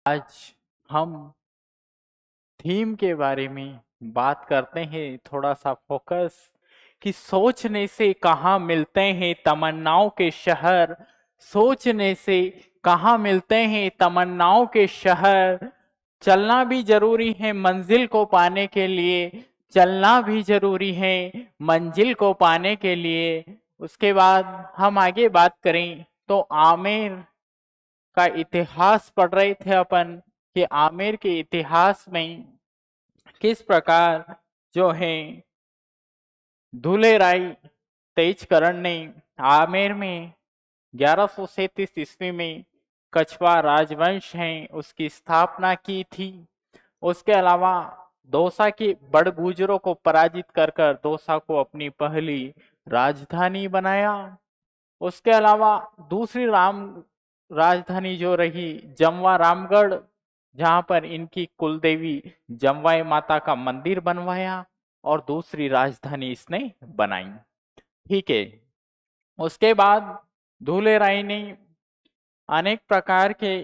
आज हम थीम के बारे में बात करते हैं, थोड़ा सा फोकस कि सोचने से कहाँ मिलते हैं तमन्नाओं के शहर। सोचने से कहाँ मिलते हैं तमन्नाओं के शहर। चलना भी जरूरी है मंजिल को पाने के लिए। चलना भी जरूरी है मंजिल को पाने के लिए। उसके बाद हम आगे बात करें तो आमेर का इतिहास पढ़ रहे थे अपन कि आमेर के इतिहास में किस प्रकार जो है धुलेराई तेजकरण ने आमेर में 1137 ईस्वी में कछवा राजवंश है उसकी स्थापना की थी। उसके अलावा दौसा के बड़गुजरों को पराजित कर कर दौसा को अपनी पहली राजधानी बनाया। उसके अलावा दूसरी राजधानी जो रही जमवा रामगढ़, जहां पर इनकी कुलदेवी जमवाई माता का मंदिर बनवाया और दूसरी राजधानी इसने बनाई। ठीक है। उसके बाद धूलेराय ने अनेक प्रकार के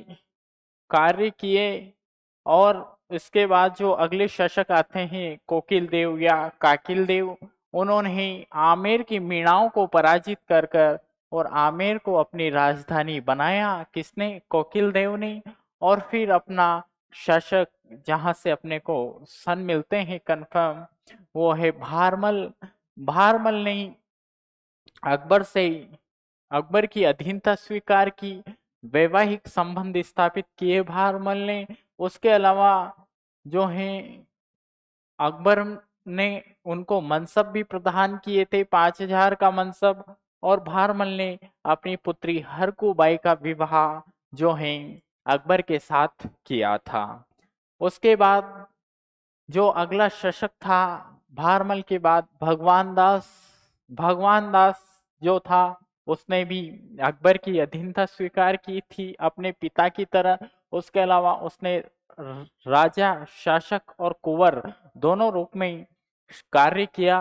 कार्य किए और इसके बाद जो अगले शासक आते हैं कोकिल देव या काकिल देव, उन्होंने आमेर की मीणाओं को पराजित कर कर और आमेर को अपनी राजधानी बनाया। किसने? कोकिल देव ने। और फिर अपना शासक जहां से अपने को सन मिलते हैं कंफर्म, वो है भारमल। भारमल ने अकबर से अकबर की अधीनता स्वीकार की, वैवाहिक संबंध स्थापित किए भारमल ने। उसके अलावा जो है अकबर ने उनको मनसब भी प्रदान किए थे, 5,000 का मनसब। और भारमल ने अपनी पुत्री हरकूबाई का विवाह जो है अकबर के साथ किया था। उसके बाद जो अगला शासक था भारमल के बाद भगवान दास जो था, उसने भी अकबर की अधीनता स्वीकार की थी अपने पिता की तरह। उसके अलावा उसने राजा, शासक और कुंवर दोनों रूप में कार्य किया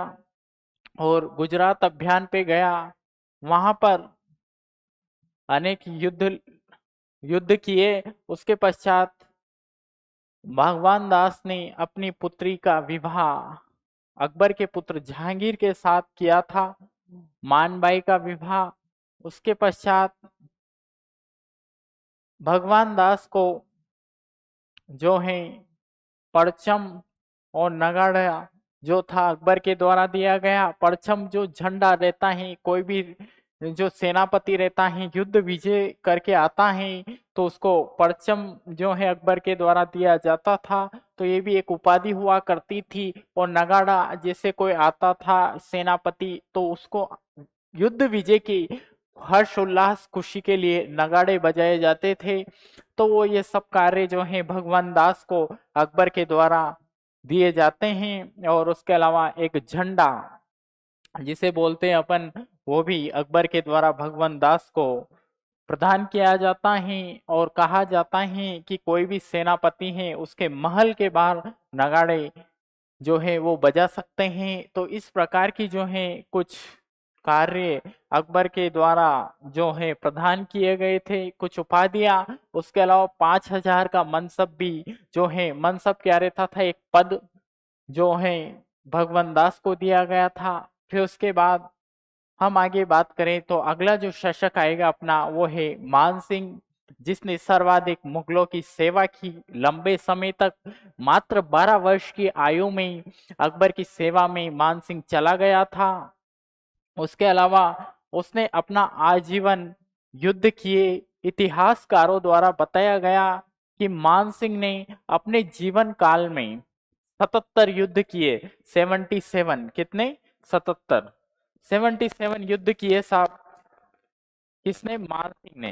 और गुजरात अभियान पे गया। वहां पर अनेक युद्ध किए। उसके पश्चात भगवान दास ने अपनी पुत्री का विवाह अकबर के पुत्र जहांगीर के साथ किया था, मानबाई का विवाह। उसके पश्चात भगवान दास को जो है परचम और नगाड़ा जो था अकबर के द्वारा दिया गया। परचम जो झंडा रहता है, कोई भी जो सेनापति रहता है युद्ध विजय करके आता है तो उसको परचम जो है अकबर के द्वारा दिया जाता था। तो ये भी एक उपाधि हुआ करती थी। और नगाड़ा जैसे कोई आता था सेनापति तो उसको युद्ध विजय की हर्ष उल्लास खुशी के लिए नगाड़े बजाए जाते थे। तो वो ये सब कार्य जो है भगवान दास को अकबर के द्वारा दिए जाते हैं। और उसके अलावा एक झंडा जिसे बोलते हैं अपन, वो भी अकबर के द्वारा भगवान दास को प्रदान किया जाता है। और कहा जाता है कि कोई भी सेनापति है उसके महल के बाहर नगाड़े जो है वो बजा सकते हैं। तो इस प्रकार की जो है कुछ कार्य अकबर के द्वारा जो है प्रदान किए गए थे, कुछ उपाधियां। उसके अलावा 5,000 का मनसब भी जो है, मनसब क्या रहता था? एक पद जो है भगवान दास को दिया गया था। फिर उसके बाद हम आगे बात करें तो अगला जो शासक आएगा अपना वो है मान सिंह, जिसने सर्वाधिक मुगलों की सेवा की लंबे समय तक। मात्र 12 वर्ष की आयु में अकबर की सेवा में मान सिंह चला गया था। उसके अलावा उसने अपना आजीवन युद्ध किए। इतिहासकारों द्वारा बताया गया कि मान सिंह ने अपने जीवन काल में 77 युद्ध किए। 77 कितने? 77। 77 युद्ध किए साहब। किसने? मान सिंह ने।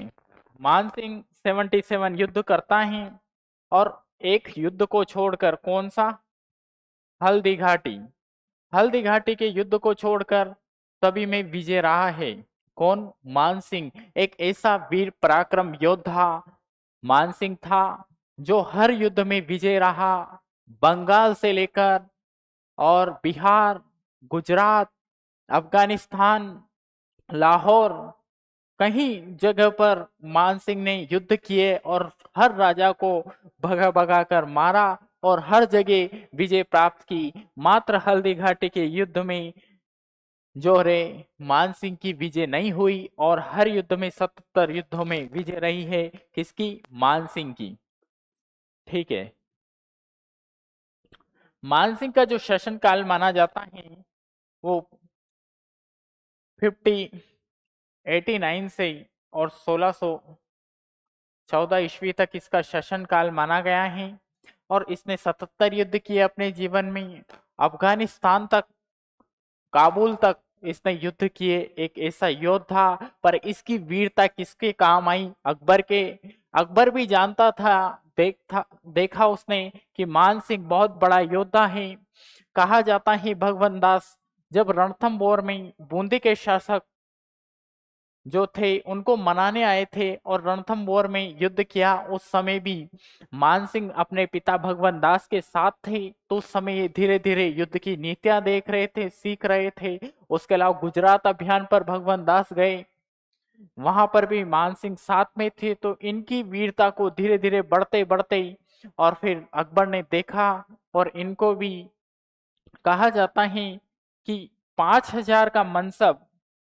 मान सिंह 77 युद्ध करता है। और एक युद्ध को छोड़कर, कौन सा? हल्दी घाटी। हल्दी घाटी के युद्ध को छोड़कर सभी में विजय रहा है। कौन? मान सिंह। एक ऐसा वीर पराक्रम योद्धा मान सिंह था जो हर युद्ध में विजय रहा। बंगाल से लेकर और बिहार, गुजरात, अफगानिस्तान, लाहौर, कहीं जगह पर मान सिंह ने युद्ध किए और हर राजा को भगा भगा कर मारा और हर जगह विजय प्राप्त की। मात्र हल्दी घाटी के युद्ध में जो रे मान सिंह की विजय नहीं हुई और हर युद्ध में 77 युद्धों में विजय रही है किसकी? मान सिंह की। ठीक है। मान सिंह का जो शासन काल माना जाता है वो 1589 से और 1614 ईस्वी तक इसका शासन काल माना गया है और इसने 77 युद्ध किए अपने जीवन में। अफगानिस्तान तक, काबुल तक इसने युद्ध किए। एक ऐसा योद्धा, पर इसकी वीरता किसके काम आई? अकबर के। अकबर भी जानता था, देखा उसने कि मान सिंह बहुत बड़ा योद्धा है। कहा जाता है भगवान दास जब रणथंभौर में बूंदी के शासक जो थे उनको मनाने आए थे और रणथंभौर में युद्ध किया, उस समय भी मान सिंह अपने पिता भगवान दास के साथ थे। तो उस समय ये धीरे धीरे युद्ध की नीतियां देख रहे थे, सीख रहे थे। उसके अलावा गुजरात अभियान पर भगवान दास गए, वहां पर भी मान सिंह साथ में थे। तो इनकी वीरता को धीरे धीरे बढ़ते बढ़ते और फिर अकबर ने देखा और इनको भी कहा जाता है कि 5000 का मनसब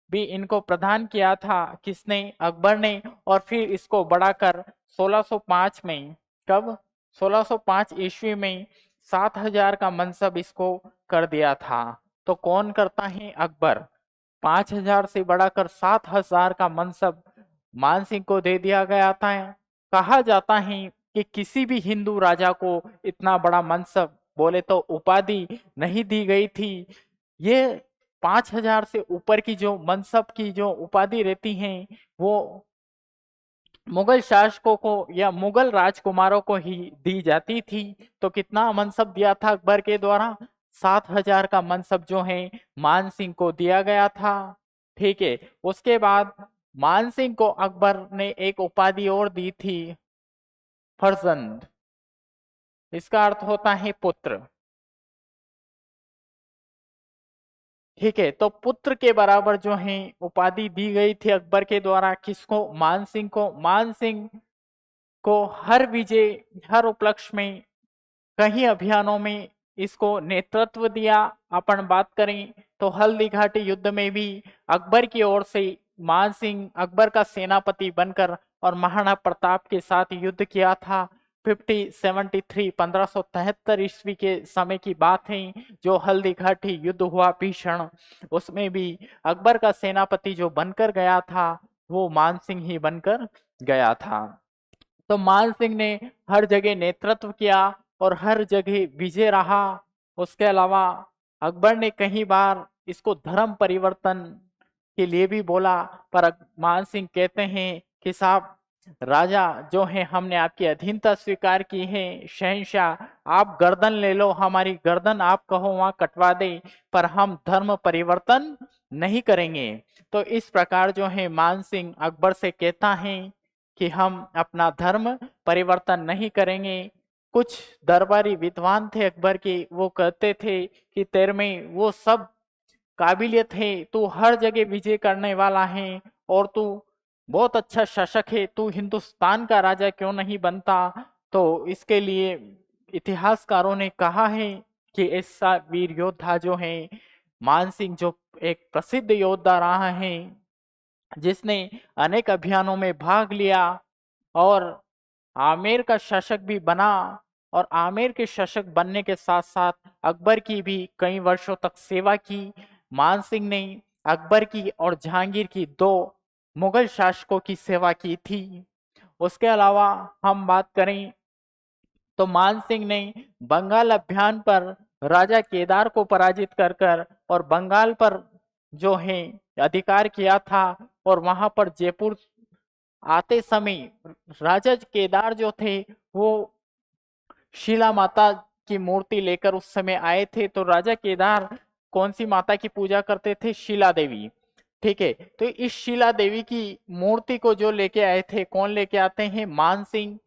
भी इनको प्रदान किया था। किसने? अकबर ने। और फिर इसको बढ़ाकर 1605 में, कब? 1605 ईस्वी में 7000 का मनसब इसको कर दिया था। तो कौन करता है? अकबर। 5000 से बढ़ाकर 7000 का मनसब मान सिंह को दे दिया गया था। कहा जाता है कि किसी भी हिंदू राजा को इतना बड़ा मनसब, बोले तो उपाधि, नहीं दी गई थी। ये 5000 से ऊपर की जो मनसब की जो उपाधि रहती हैं वो मुगल शासकों को या मुगल राजकुमारों को ही दी जाती थी। तो कितना मनसब दिया था अकबर के द्वारा? 7000 का मनसब जो है मान सिंह को दिया गया था। ठीक है। उसके बाद मान सिंह को अकबर ने एक उपाधि और दी थी, फर्जंद। इसका अर्थ होता है पुत्र। ठीक है। तो पुत्र के बराबर जो है उपाधि दी गई थी अकबर के द्वारा। किसको? मान सिंह को। मान सिंह को हर विजय, हर उपलक्ष्य में, कई अभियानों में इसको नेतृत्व दिया। अपन बात करें तो हल्दी घाटी युद्ध में भी अकबर की ओर से मान सिंह अकबर का सेनापति बनकर और महाराणा प्रताप के साथ युद्ध किया था। 1573 1573 ईस्वी के समय की बात है जो हल्दी घाटी युद्ध हुआ भीषण। उसमें भी अकबर का सेनापति जो बनकर गया था वो मान सिंह ही बनकर गया था। तो मान सिंह ने हर जगह नेतृत्व किया और हर जगह विजय रहा। उसके अलावा अकबर ने कई बार इसको धर्म परिवर्तन के लिए भी बोला, पर मान सिंह कहते हैं कि साहब राजा जो है, हमने आपकी अधीनता स्वीकार की है। शहंशाह, आप गर्दन ले लो, हमारी गर्दन आप कहो वहां कटवा दे, पर हम धर्म परिवर्तन नहीं करेंगे। तो इस प्रकार जो है मान सिंह अकबर से कहता है कि हम अपना धर्म परिवर्तन नहीं करेंगे। कुछ दरबारी विद्वान थे अकबर के, वो कहते थे कि तेरे में वो सब काबिलियत है, तू हर जगह विजय करने वाला है और तू बहुत अच्छा शासक है, तू हिंदुस्तान का राजा क्यों नहीं बनता? तो इसके लिए इतिहासकारों ने कहा है कि ऐसा वीर योद्धा जो है मान सिंह, जो एक प्रसिद्ध योद्धा रहा है, जिसने अनेक अभियानों में भाग लिया और आमेर का शासक भी बना। और आमेर के शासक बनने के साथ साथ अकबर की भी कई वर्षों तक सेवा की। मान सिंह ने अकबर की और जहांगीर की, दो मुगल शासकों की सेवा की थी। उसके अलावा हम बात करें तो मान सिंह ने बंगाल अभियान पर राजा केदार को पराजित कर और बंगाल पर जो है अधिकार किया था। और वहां पर जयपुर आते समय राजा केदार जो थे वो शिला माता की मूर्ति लेकर उस समय आए थे। तो राजा केदार कौन सी माता की पूजा करते थे? शिला देवी। ठीक है। तो इस शिला देवी की मूर्ति को जो लेके आए थे, कौन लेके आते हैं? मान सिंह।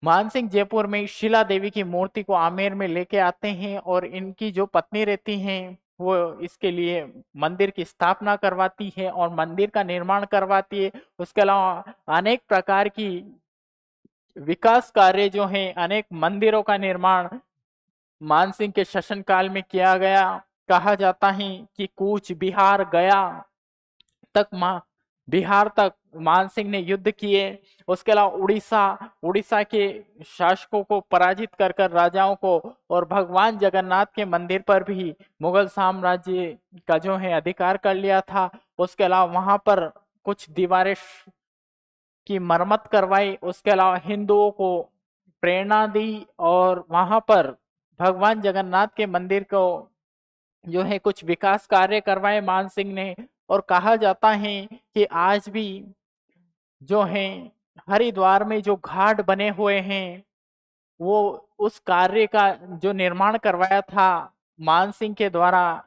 मान सिंह जयपुर में शिला देवी की मूर्ति को आमेर में लेके आते हैं और इनकी जो पत्नी रहती हैं वो इसके लिए मंदिर की स्थापना करवाती है और मंदिर का निर्माण करवाती है। उसके अलावा अनेक प्रकार की विकास कार्य जो हैं, अनेक मंदिरों का निर्माण मानसिंह के शासन काल में किया गया। कहा जाता है कि कूच बिहार गया तक बिहार तक मानसिंह ने युद्ध किए। उसके अलावा उड़ीसा उड़ीसा के शासकों को पराजित कर कर राजाओं को, और भगवान जगन्नाथ के मंदिर पर भी मुगल साम्राज्य का जो है अधिकार कर लिया था। उसके अलावा वहां पर कुछ दीवारें की मरम्मत करवाई। उसके अलावा हिंदुओं को प्रेरणा दी और वहां पर भगवान जगन्नाथ के मंदिर को जो है कुछ विकास कार्य करवाए मान सिंह ने। और कहा जाता है कि आज भी जो है हरिद्वार में जो घाट बने हुए हैं, वो उस कार्य का जो निर्माण करवाया था मान सिंह के द्वारा,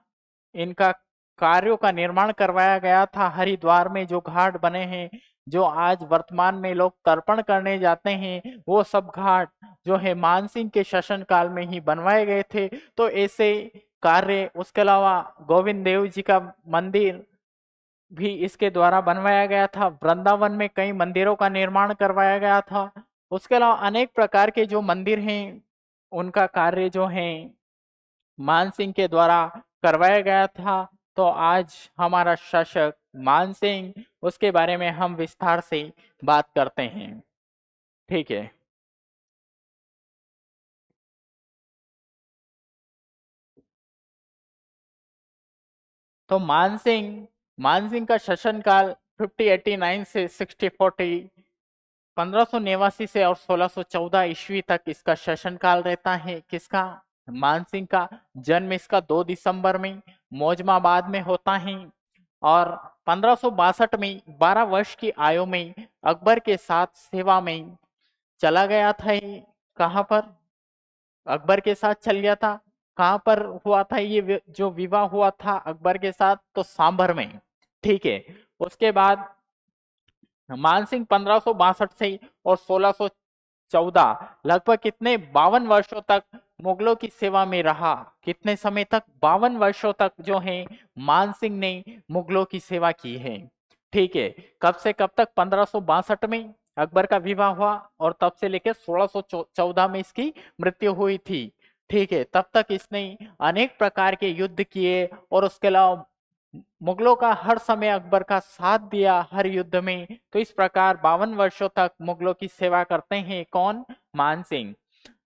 इनका कार्यों का निर्माण करवाया गया था। हरिद्वार में जो घाट बने हैं, जो आज वर्तमान में लोग तर्पण करने जाते हैं, वो सब घाट जो है मानसिंह के शासन काल में ही बनवाए गए थे। तो ऐसे कार्य, उसके अलावा गोविंद देव जी का मंदिर भी इसके द्वारा बनवाया गया था। वृंदावन में कई मंदिरों का निर्माण करवाया गया था। उसके अलावा अनेक प्रकार के जो मंदिर हैं, उनका कार्य जो है मानसिंह के द्वारा करवाया गया था। तो आज हमारा शासक मानसिंह, उसके बारे में हम विस्तार से बात करते हैं। ठीक है। तो मानसिंह का शासन काल 5089 से 6040, 1589 से और 1614 ईस्वी तक इसका शासन काल रहता है। किसका? मानसिंह का। जन्म इसका 2 दिसंबर में मौजमाबाद में होता है और 1562 में 12 वर्ष की आयु में अकबर के साथ सेवा में चला गया था। ये कहाँ पर? अकबर के साथ चल गया था। कहाँ पर हुआ था ये जो विवाह हुआ था अकबर के साथ? तो सांभर में। ठीक है। उसके बाद मानसिंह 1562 से और 1614 लगभग कितने 52 वर्षों तक मुगलों की सेवा में रहा। कितने समय तक? 52 वर्षों तक जो है मानसिंह ने मुगलों की सेवा की है। ठीक है। कब से कब तक? 1562 में अकबर का विवाह हुआ और तब से लेकर 1614 में इसकी मृत्यु हुई थी। ठीक है। तब तक इसने अनेक प्रकार के युद्ध किए और उसके अलावा मुगलों का हर समय अकबर का साथ दिया हर युद्ध में। तो इस प्रकार 52 वर्षों तक मुगलों की सेवा करते हैं। कौन? मानसिंह।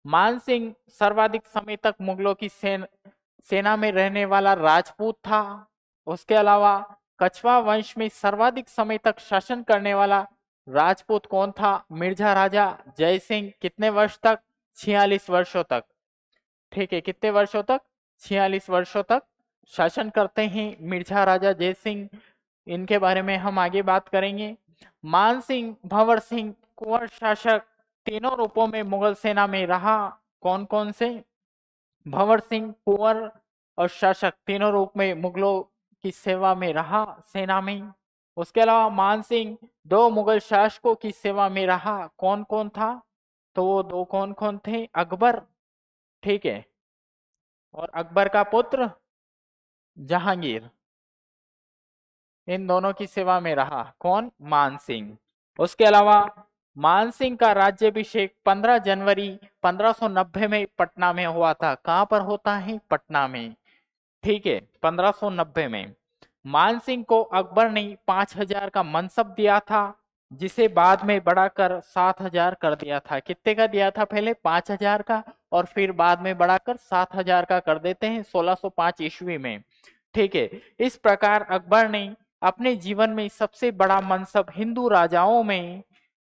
मानसिंह सर्वाधिक समय तक मुगलों की सेना में रहने वाला राजपूत था। उसके अलावा कछवा वंश में सर्वाधिक समय तक शासन करने वाला राजपूत कौन था? मिर्जा राजा जय सिंह। कितने वर्ष तक? 46 वर्षों तक। ठीक है। कितने वर्षों तक? 46 वर्षों तक शासन करते हैं मिर्जा राजा जय सिंह। इनके बारे में हम आगे बात करेंगे। मान सिंह, भंवर सिंह, कुंवर शासक तीनों रूपों में मुगल सेना में रहा। कौन कौन से? भंवर सिंह, कुंवर और शासक तीनों रूप में मुगलों की सेवा में रहा, सेना में। उसके अलावा मान सिंह 2 मुगल शासकों की सेवा में रहा। कौन कौन था? तो वो 2 कौन कौन थे? अकबर, ठीक है, और अकबर का पुत्र जहांगीर। इन दोनों की सेवा में रहा। कौन? मानसिंह। उसके अलावा मानसिंह का राज्याभिषेक 15 जनवरी 1590 में पटना में हुआ था। कहां पर होता है? पटना में। ठीक है। 1590 में मानसिंह को अकबर ने 5000 का मनसब दिया था, जिसे बाद में बढ़ाकर 7000 कर दिया था। कितने का दिया था? पहले 5000 का और फिर बाद में बढ़ाकर 7000 का कर देते हैं 1605 ईस्वी में। ठीक है। इस प्रकार अकबर ने अपने जीवन में सबसे बड़ा मनसब हिंदू राजाओं में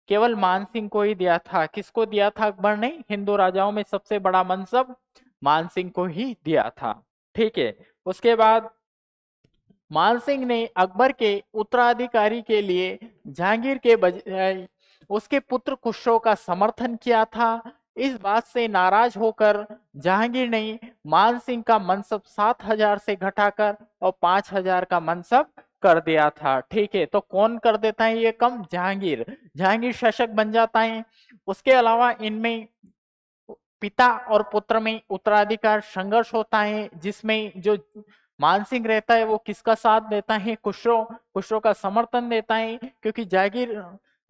केवल मानसिंह को ही दिया था। किसको दिया था अकबर ने? हिंदू राजाओं में सबसे बड़ा मनसब मानसिंह को ही दिया था। ठीक है। उसके बाद मानसिंह ने अकबर के उत्तराधिकारी के लिए जहांगीर के बजाय उसके पुत्र खुसरो का समर्थन किया था। इस बात से नाराज होकर जहांगीर ने मानसिंह का मनसब 7000 से घटाकर और 5000 का मनसब कर दिया था। ठीक है। तो कौन कर देता है ये कम? जहांगीर। जहांगीर शासक बन जाता है। उसके अलावा इनमें पिता और पुत्र में उत्तराधिकार संघर्ष होता है, जिसमें जो मान सिंह रहता है वो किसका साथ देता है? खुसरो का समर्थन देता है, क्योंकि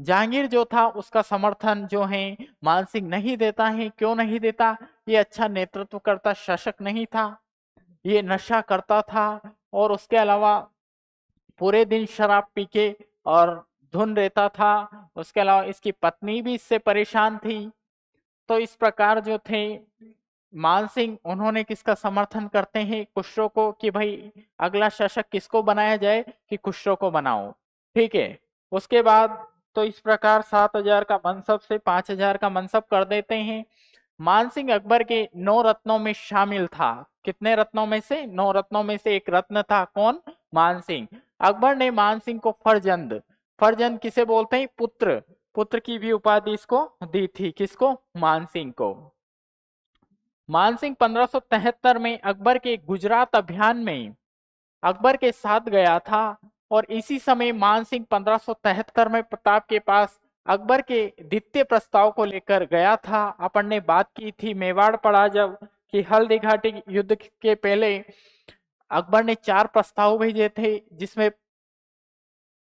जहांगीर जो था उसका समर्थन जो है मान सिंह नहीं देता है। क्यों नहीं देता? ये अच्छा नेतृत्व करता शासक नहीं था, ये नशा करता था, और उसके अलावा पूरे दिन शराब पी के और धुन रहता था। उसके अलावा इसकी पत्नी भी इससे परेशान थी। तो इस प्रकार जो थे मान सिंह, उन्होंने किसका समर्थन करते हैं? खुसरो को, कि भाई अगला शासक किसको बनाया जाए? कि खुसरो को बनाओ। ठीक है। उसके बाद तो इस प्रकार 7,000 का मनसब से 5,000 का मनसब कर देते हैं। मान सिंह अकबर के 9 रत्नों में शामिल था। कितने रत्नों में से? 9 रत्नों में से एक रत्न था कौन? मान सिंह। अकबर ने मान सिंह को फरजंद, फरजंद किसे बोलते हैं? पुत्र, पुत्र की भी उपाधि इसको दी थी। किसको? मान सिंह को। मान सिंह 1573 में अकबर के गुजरात अभियान में अकबर के साथ गया था, और इसी समय मान सिंह 1573 में प्रताप के पास अकबर के द्वितीय प्रस्ताव को लेकर गया था। अपन ने बात की थी मेवाड़ पड़ा जब, कि हल्दी घाटी युद्ध के पहले अकबर ने 4 प्रस्ताव भेजे थे, जिसमें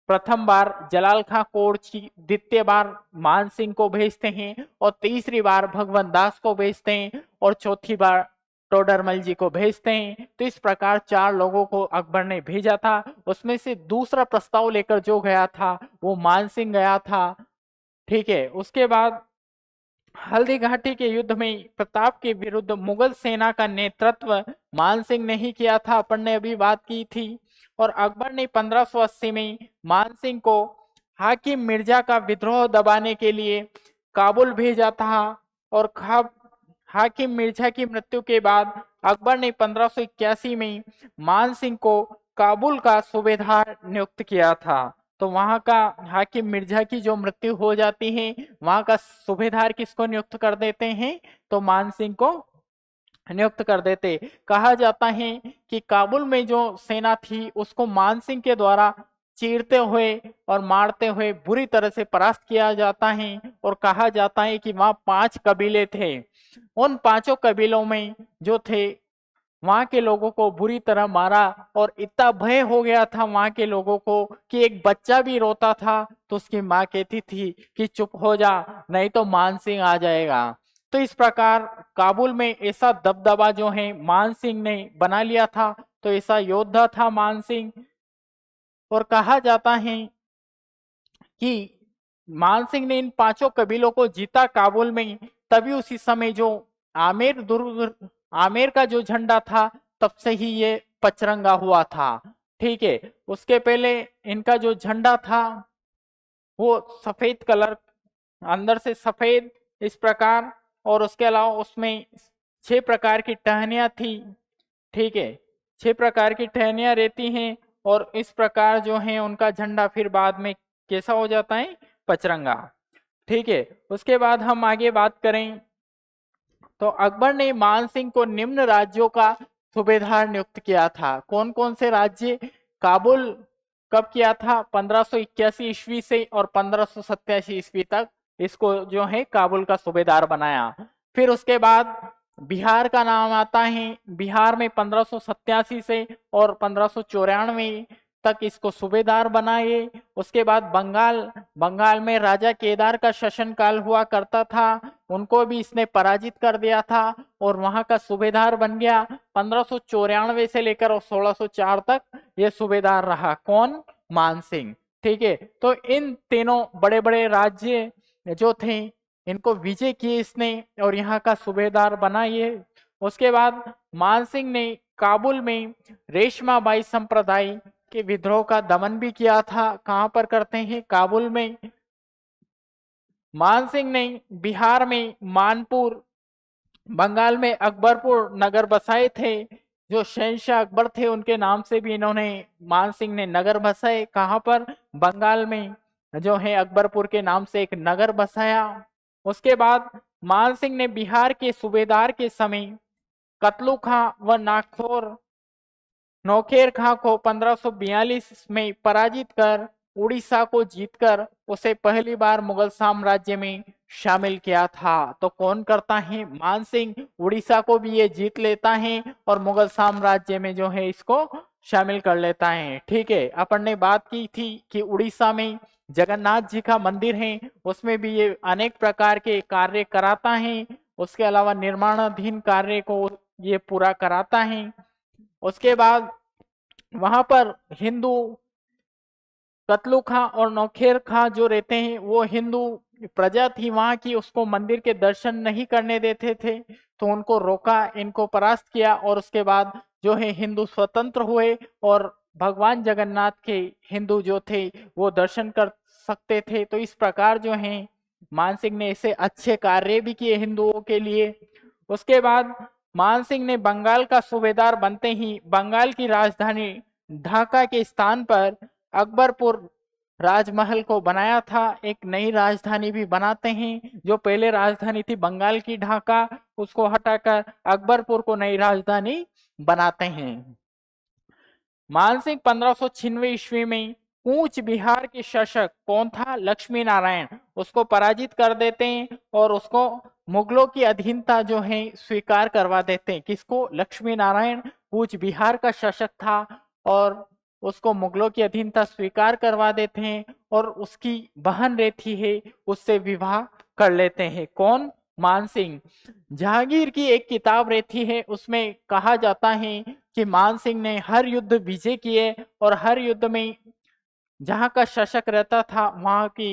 प्रथम बार जलाल खां कोर्ची, द्वितीय बार मान सिंह को भेजते हैं, और तीसरी बार भगवंत दास को भेजते हैं, और चौथी बार टोडरमल जी को भेजते हैं। तो इस प्रकार 4 लोगों को अकबर ने भेजा था। उसमें से दूसरा प्रस्ताव लेकर जो गया था वो मान सिंह गया था। ठीक है। उसके बाद हल्दी घाटी के युद्ध में प्रताप के विरुद्ध मुगल सेना का नेतृत्व मान सिंह ने ही किया था, अपन ने अभी बात की थी। और अकबर ने 1580 में मान सिंह को हाकिम मिर्जा का विद्रोह दबाने के लिए काबुल भेजा था। और हाकिम मिर्जा की मृत्यु के बाद अकबर ने 1581 में मान सिंह को काबुल का सूबेदार नियुक्त किया था। तो वहां का हाकिम मिर्जा की जो मृत्यु हो जाती है, वहां का सूबेदार किसको नियुक्त कर देते हैं? तो मान सिंह को नियुक्त कर देते। कहा जाता है कि काबुल में जो सेना थी उसको मान सिंह के द्वारा चीरते हुए और मारते हुए बुरी तरह से परास्त किया जाता है। और कहा जाता है कि वहां 5 कबीले थे, उन 5 कबीलों में जो थे वहां के लोगों को बुरी तरह मारा, और इतना भय हो गया था वहां के लोगों को कि एक बच्चा भी रोता था तो उसकी माँ कहती थी कि चुप हो जा, नहीं तो मान सिंह आ जाएगा। तो इस प्रकार काबुल में ऐसा दबदबा जो है मान सिंह ने बना लिया था। तो ऐसा योद्धा था मान सिंह। और कहा जाता है कि मान सिंह ने इन 5 कबीलों को जीता काबुल में। तभी उसी समय जो आमेर का जो झंडा था, तब से ही ये पचरंगा हुआ था। ठीक है। उसके पहले इनका जो झंडा था वो सफेद कलर, अंदर से सफेद इस प्रकार, और उसके अलावा उसमें 6 प्रकार की टहनियां थी। ठीक है। 6 प्रकार की टहनियां रहती हैं, और इस प्रकार जो है उनका झंडा फिर बाद में कैसा हो जाता है? पचरंगा। ठीक है। उसके बाद हम आगे बात करें तो अकबर ने मान सिंह को निम्न राज्यों का सूबेदार नियुक्त किया था। कौन कौन से राज्य? काबुल कब किया था? 1581 ईस्वी से और 1587 ईस्वी तक इसको जो है काबुल का सूबेदार बनाया। फिर उसके बाद बिहार का नाम आता है। बिहार में 1587 से और 1594 तक इसको सूबेदार बनाए। उसके बाद बंगाल में राजा केदार का शासनकाल हुआ करता था, उनको भी इसने पराजित कर दिया था और वहां का सूबेदार बन गया। 1594 से लेकर और 1604 तक ये सूबेदार रहा। कौन? मान सिंह। ठीक है। तो इन तीनों बड़े बड़े राज्य जो थे इनको विजय किए इसने, और यहाँ का सूबेदार बना ये। उसके बाद मान सिंह ने काबुल में रेशमाबाई संप्रदाय के विद्रोह का दमन भी किया था। कहां पर करते हैं? काबुल में। मान सिंह ने बिहार में मानपुर, बंगाल में अकबरपुर नगर बसाए थे। जो शहंशाह अकबर थे उनके नाम से भी इन्होंने, मान सिंह ने नगर बसाए। कहां पर? बंगाल में जो है अकबरपुर के नाम से एक नगर बसाया। उसके बाद मान सिंह ने बिहार के सूबेदार के समय कतलू खां व नौखेर खां को 1542 में पराजित कर उड़ीसा को जीतकर उसे पहली बार मुगल साम्राज्य में शामिल किया था। तो कौन करता है? मानसिंह उड़ीसा को भी ये जीत लेता है और मुगल साम्राज्य में जो है इसको शामिल कर लेता है। ठीक है, अपन ने बात की थी कि उड़ीसा में जगन्नाथ जी का मंदिर है, उसमें भी ये अनेक प्रकार के कार्य कराता है। उसके अलावा निर्माणाधीन कार्य को ये पूरा कराता है। उसके बाद वहां पर हिंदू कतलू खां और नौखेर खां जो रहते हैं, वो हिंदू प्रजा थी वहां की, उसको मंदिर के दर्शन नहीं करने देते थे, तो उनको रोका, इनको परास्त किया और उसके बाद जो है हिंदू स्वतंत्र हुए और भगवान जगन्नाथ के हिंदू जो थे वो दर्शन कर सकते थे। तो इस प्रकार जो है मानसिंह ने ऐसे अच्छे कार्य भी किए हिंदुओं के लिए। उसके बाद मानसिंह ने बंगाल का सूबेदार बनते ही बंगाल की राजधानी ढाका के स्थान पर अकबरपुर राजमहल को बनाया था। एक नई राजधानी भी बनाते हैं, जो पहले राजधानी थी बंगाल की ढाका, उसको हटाकर अकबरपुर को नई राजधानी बनाते हैं। मानसिंह 1596 ईस्वी में कूच बिहार के शासक कौन था? लक्ष्मी नारायण, उसको पराजित कर देते हैं और उसको मुगलों की अधीनता जो है स्वीकार करवा देते हैं। किसको? लक्ष्मी नारायण कूच बिहार का शासक था और उसको मुगलों की अधीनता स्वीकार करवा देते हैं और उसकी बहन रहती है उससे विवाह कर लेते हैं। कौन? मानसिंह। जहांगीर की एक किताब रहती है, उसमें कहा जाता है कि मानसिंह ने हर युद्ध विजय किए और हर युद्ध में जहां का शासक रहता था वहां की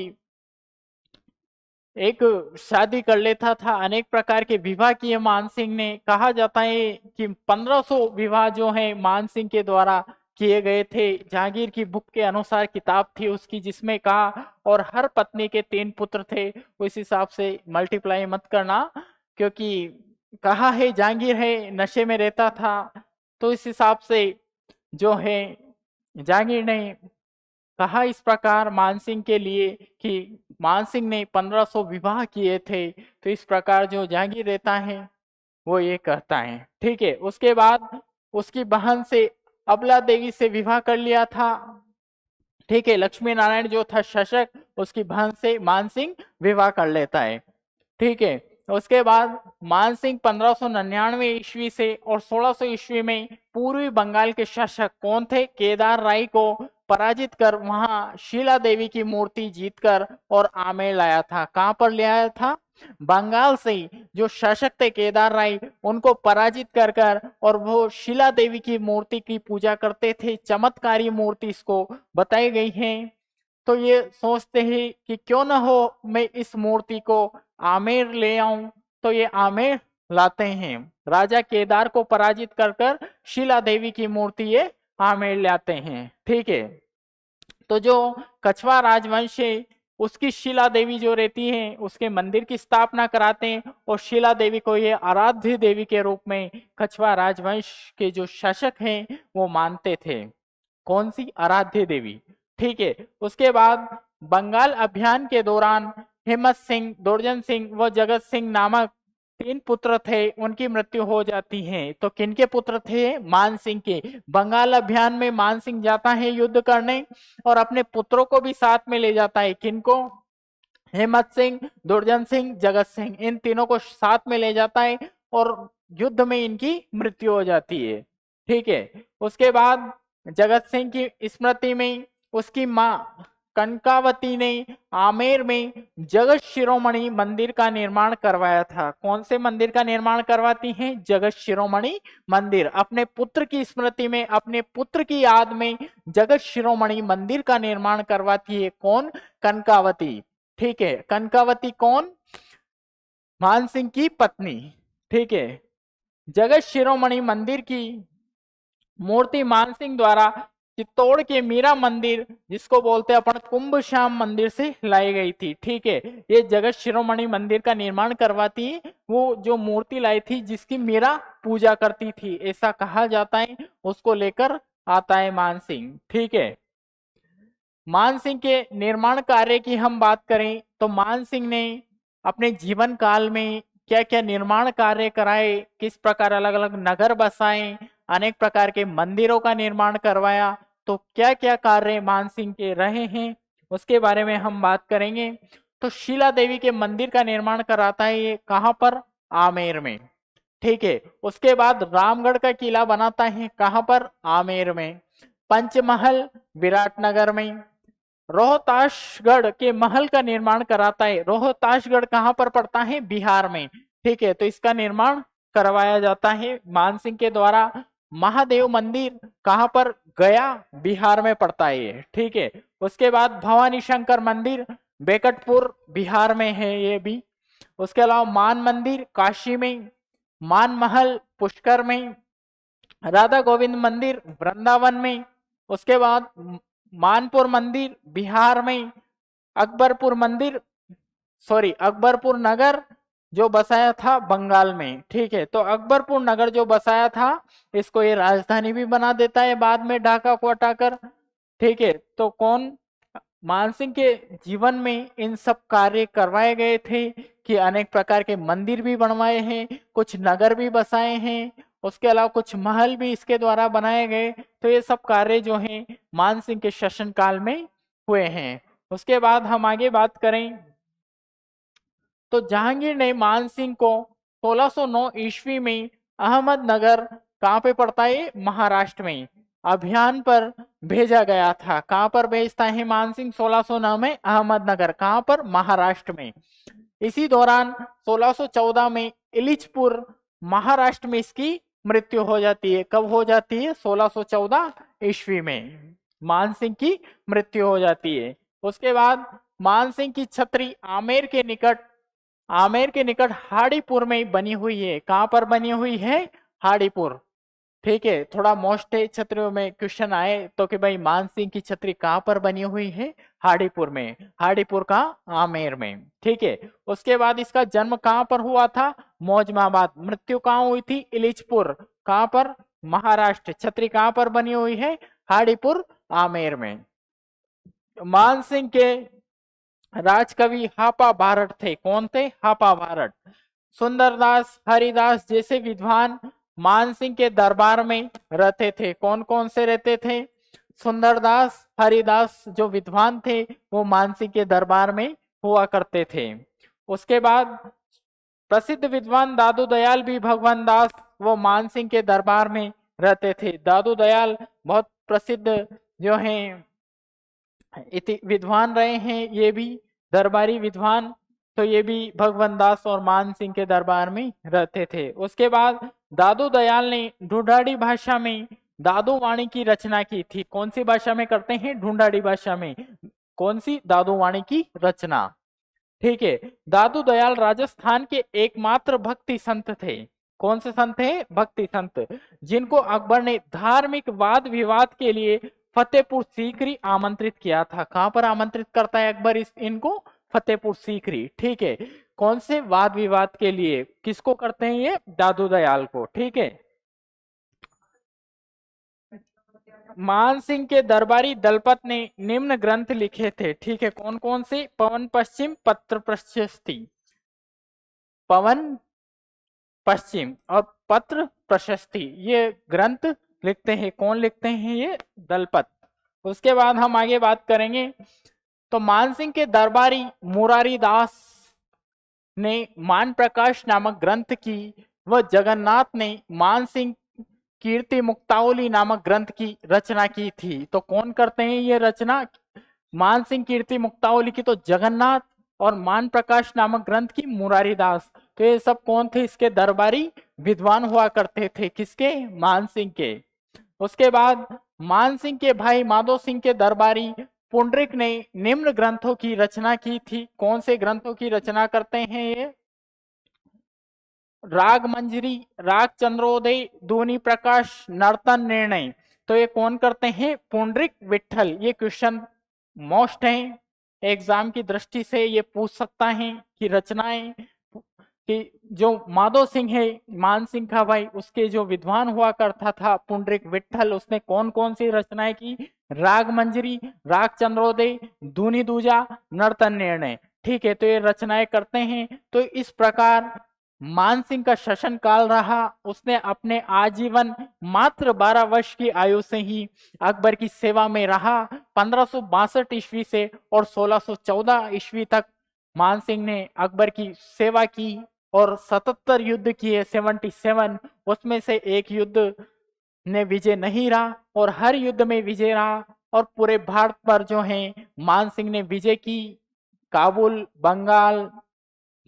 एक शादी कर लेता था, अनेक प्रकार के विवाह किए मानसिंह ने। कहा जाता है कि 1500 विवाह जो है मानसिंह के द्वारा किए गए थे। जहांगीर की बुक के अनुसार किताब थी उसकी, जिसमें कहा और हर पत्नी के 3 पुत्र थे। उस हिसाब से मल्टीप्लाई मत करना, क्योंकि कहा है जहांगीर है नशे में रहता था, तो इस हिसाब से जो है जहांगीर ने कहा इस प्रकार मानसिंह के लिए कि मानसिंह ने 1500 विवाह किए थे। तो इस प्रकार जो जहांगीर रहता है वो ये कहता है। ठीक है, उसके बाद उसकी बहन से अबला देवी से विवाह कर लिया था। ठीक है, लक्ष्मी नारायण जो था शासक, उसकी बहन से मानसिंह विवाह कर लेता है। ठीक है, उसके बाद मानसिंह 1599 ईस्वी से और 1600 ईस्वी में पूर्वी बंगाल के शासक कौन थे? केदार राय को पराजित कर वहां शीला देवी की मूर्ति जीतकर और आमेर लाया था। कहां पर ले आया था? बंगाल से जो शासक थे केदार राय, उनको पराजित कर कर और वो शीला देवी की मूर्ति की पूजा करते थे। चमत्कारी मूर्ति इसको बताई गई है। तो ये सोचते हैं कि क्यों ना हो मैं इस मूर्ति को आमेर ले आऊं, तो ये आमेर लाते हैं। राजा केदार को पराजित कर कर शीला देवी की मूर्ति ये आमेर लाते हैं। ठीक है, तो जो कछवा राजवंश है उसकी शीला देवी जो रहती है उसके मंदिर की स्थापना कराते हैं और शीला देवी को ये आराध्य देवी के रूप में कछवा राजवंश के जो शासक हैं वो मानते थे। कौन सी? आराध्य देवी। ठीक है, उसके बाद बंगाल अभियान के दौरान हिम्मत सिंह, दुर्जन सिंह व जगत सिंह नामक 3 पुत्र थे, उनकी मृत्यु हो जाती है। तो किनके पुत्र थे? मानसिंह के। बंगाल अभियान में मानसिंह जाता है युद्ध करने और अपने पुत्रों को भी साथ में ले जाता है। किनको? हिम्मत सिंह, दुर्जन सिंह, जगत सिंह, इन तीनों को साथ में ले जाता है और युद्ध में इनकी मृत्यु हो जाती है। ठीक है, उसके बाद जगत सिंह की स्मृति में उसकी मां कनकावती ने आमेर में जगत शिरोमणि मंदिर का निर्माण करवाया था। कौन से मंदिर का निर्माण करवाती हैं? जगत शिरोमणि मंदिर। अपने पुत्र की स्मृति में, अपने पुत्र की याद में जगत शिरोमणि मंदिर का निर्माण करवाती है। कौन? कनकावती। ठीक है, कनकावती कौन? मानसिंह की पत्नी। ठीक है, जगत शिरोमणि मंदिर की मूर्ति मानसिंह द्वारा चित्तौड़ के मीरा मंदिर, जिसको बोलते हैं अपन कुंभ श्याम मंदिर, से लाई गई थी। ठीक है, ये जगत शिरोमणि मंदिर का निर्माण करवाती है वो जो मूर्ति लाई थी जिसकी मीरा पूजा करती थी, ऐसा कहा जाता है। उसको लेकर आता है मानसिंह। ठीक है, मानसिंह के निर्माण कार्य की हम बात करें तो मानसिंह ने अपने जीवन काल में क्या क्या निर्माण कार्य कराए, किस प्रकार अलग अलग नगर बसाए, अनेक प्रकार के मंदिरों का निर्माण करवाया, तो क्या क्या कार्य मानसिंह के रहे हैं उसके बारे में हम बात करेंगे। तो शीला देवी के मंदिर का निर्माण कराता है ये कहां पर, आमेर में। ठीक है, उसके बाद रामगढ़ का किला बनाता है कहां पर, आमेर में। पंचमहल विराटनगर में। रोहतासगढ़ के महल का निर्माण कराता है, रोहतासगढ़ कहां पर पड़ता है, बिहार में। ठीक है, तो इसका निर्माण करवाया जाता है मानसिंह के द्वारा। महादेव मंदिर कहां पर, गया बिहार में पड़ता है ये। ठीक है, उसके बाद भवानी शंकर मंदिर बेकटपुर बिहार में है ये भी। उसके अलावा मान मंदिर काशी में, मान महल पुष्कर में, राधा गोविंद मंदिर वृंदावन में। उसके बाद मानपुर मंदिर बिहार में, अकबरपुर मंदिर अकबरपुर नगर जो बसाया था बंगाल में। ठीक है, तो अकबरपुर नगर जो बसाया था इसको ये राजधानी भी बना देता है बाद में ढाका को हटाकर। ठीक है, तो कौन, मानसिंह के जीवन में इन सब कार्य करवाए गए थे कि अनेक प्रकार के मंदिर भी बनवाए हैं, कुछ नगर भी बसाए हैं, उसके अलावा कुछ महल भी इसके द्वारा बनाए गए। तो ये सब कार्य जो हैं मानसिंह के शासन काल में हुए हैं। उसके बाद हम आगे बात करें तो जहांगीर ने मानसिंह को 1609 ईस्वी में अहमदनगर कहाँ पे पड़ता है, महाराष्ट्र में, अभियान पर भेजा गया था। कहाँ पर भेजता है मानसिंह 1609 में, अहमदनगर, कहाँ पर, महाराष्ट्र में। इसी दौरान 1614 में इलिचपुर महाराष्ट्र में इसकी मृत्यु हो जाती है। कब हो जाती है, 1614 ईस्वी में मानसिंह की मृत्यु हो जाती है। उसके बाद मानसिंह की छत्री आमेर के निकट हाड़ीपुर में बनी हुई है। कहां पर बनी हुई है, हाड़ीपुर। ठीक है, थोड़ा मोस्ट है छत्रियों में क्वेश्चन आए तो कि भाई मानसिंह की छत्री कहां पर बनी हुई है, हाड़ीपुर में, हाड़ीपुर का आमेर में। ठीक है, उसके बाद इसका जन्म कहां पर हुआ था, मौजमाबाद। मृत्यु कहां हुई थी, इलिचपुर, कहां पर, महाराष्ट्र। छत्री कहां पर बनी हुई है, हाड़ीपुर आमेर में। मानसिंह के राजकवि हापा भारत थे। कौन थे, हापा भारत। सुंदरदास हरिदास जैसे विद्वान मानसिंह के दरबार में रहते थे। कौन कौन से रहते थे, सुंदरदास हरिदास जो विद्वान थे वो मानसिंह के दरबार में हुआ करते थे। उसके बाद प्रसिद्ध विद्वान दादू दयाल भी भगवान दास वो मानसिंह के दरबार में रहते थे। दादू दयाल बहुत प्रसिद्ध जो हैं विद्वान रहे हैं, ये भी दरबारी विद्वान। तो ये भी भगवान दास और मान सिंह के दरबार में रहते थे। उसके बाद दादू दयाल ने ढूंढाड़ी भाषा में दादू वाणी की रचना की थी। कौन सी भाषा में करते हैं, ढूंढाड़ी भाषा में। कौन सी, दादू वाणी की रचना। ठीक है, दादू दयाल राजस्थान के एकमात्र भक्ति संत थे। कौन से संत हैं, भक्ति संत, जिनको अकबर ने धार्मिक वाद विवाद के लिए फतेहपुर सीकरी आमंत्रित किया था। कहां पर आमंत्रित करता है अकबर इनको, फतेहपुर सीकरी। ठीक है, कौन से वाद विवाद के लिए, किसको करते हैं ये, दादू दयाल को। ठीक है, मानसिंह के दरबारी दलपत ने निम्न ग्रंथ लिखे थे। ठीक है, कौन कौन से, पवन पश्चिम, पत्र प्रशस्ति, पवन पश्चिम और पत्र प्रशस्ति, ये ग्रंथ लिखते हैं। कौन लिखते हैं, ये दलपत। उसके बाद हम आगे बात करेंगे तो मानसिंह के दरबारी मुरारी दास ने मान प्रकाश नामक ग्रंथ की व जगन्नाथ ने मानसिंह कीर्ति मुक्तावली नामक ग्रंथ की रचना की थी। तो कौन करते हैं ये रचना, मानसिंह कीर्ति मुक्तावली की तो जगन्नाथ, और मान प्रकाश नामक ग्रंथ की मुरारी दास। तो ये सब कौन थे, इसके दरबारी विद्वान हुआ करते थे, किसके, मानसिंह के। उसके बाद मानसिंह के भाई माधो सिंह के दरबारी पुंडरिक ने निम्न ग्रंथों की रचना की थी। कौन से ग्रंथों की रचना करते हैं ये, राग मंजरी, राग चंद्रोदय, ध्वनि प्रकाश, नर्तन निर्णय। तो ये कौन करते हैं, पुंडरिक विठल। ये क्वेश्चन मोस्ट है, एग्जाम की दृष्टि से ये पूछ सकता है कि रचनाएं कि जो माधो सिंह है मान सिंह का भाई, उसके जो विद्वान हुआ करता था पुंडरिक विठल, उसने कौन कौन सी रचनाएं की, राग मंजरी, राग चंद्रोदय, धुनी दूजा, नर्तन निर्णय। ठीक है, तो ये रचनाएं करते हैं। तो इस प्रकार मान सिंह का शासन काल रहा। उसने अपने आजीवन मात्र 12 वर्ष की आयु से ही अकबर की सेवा में रहा। 1562 ईस्वी से और 1614 ईस्वी तक मान सिंह ने अकबर की सेवा की और 77 युद्ध किए, 77। उसमें से एक युद्ध ने विजय नहीं रहा और हर युद्ध में विजय रहा और पूरे भारत पर जो है मान सिंह ने विजय की। काबुल, बंगाल,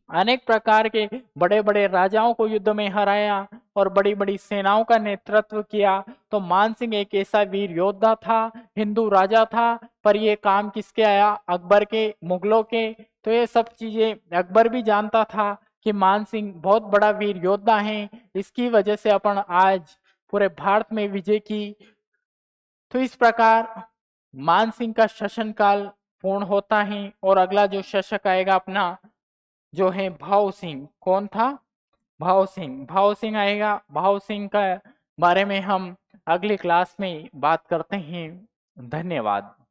अनेक प्रकार के बड़े बड़े राजाओं को युद्ध में हराया और बड़ी बड़ी सेनाओं का नेतृत्व किया। तो मानसिंह एक ऐसा वीर योद्धा था, हिंदू राजा था, पर ये काम किसके आया? अकबर के, मुगलों के। तो ये सब चीजें अकबर भी जानता था कि मानसिंह बहुत बड़ा वीर योद्धा है, इसकी वजह से अपन आज पूरे भारत में विजय की। तो इस प्रकार मानसिंह का शासन काल पूर्ण होता है और अगला जो शासक आएगा अपना जो है भाव सिंह। कौन था? भाव सिंह। भाव सिंह आएगा। भाव सिंह का बारे में हम अगली क्लास में बात करते हैं। धन्यवाद।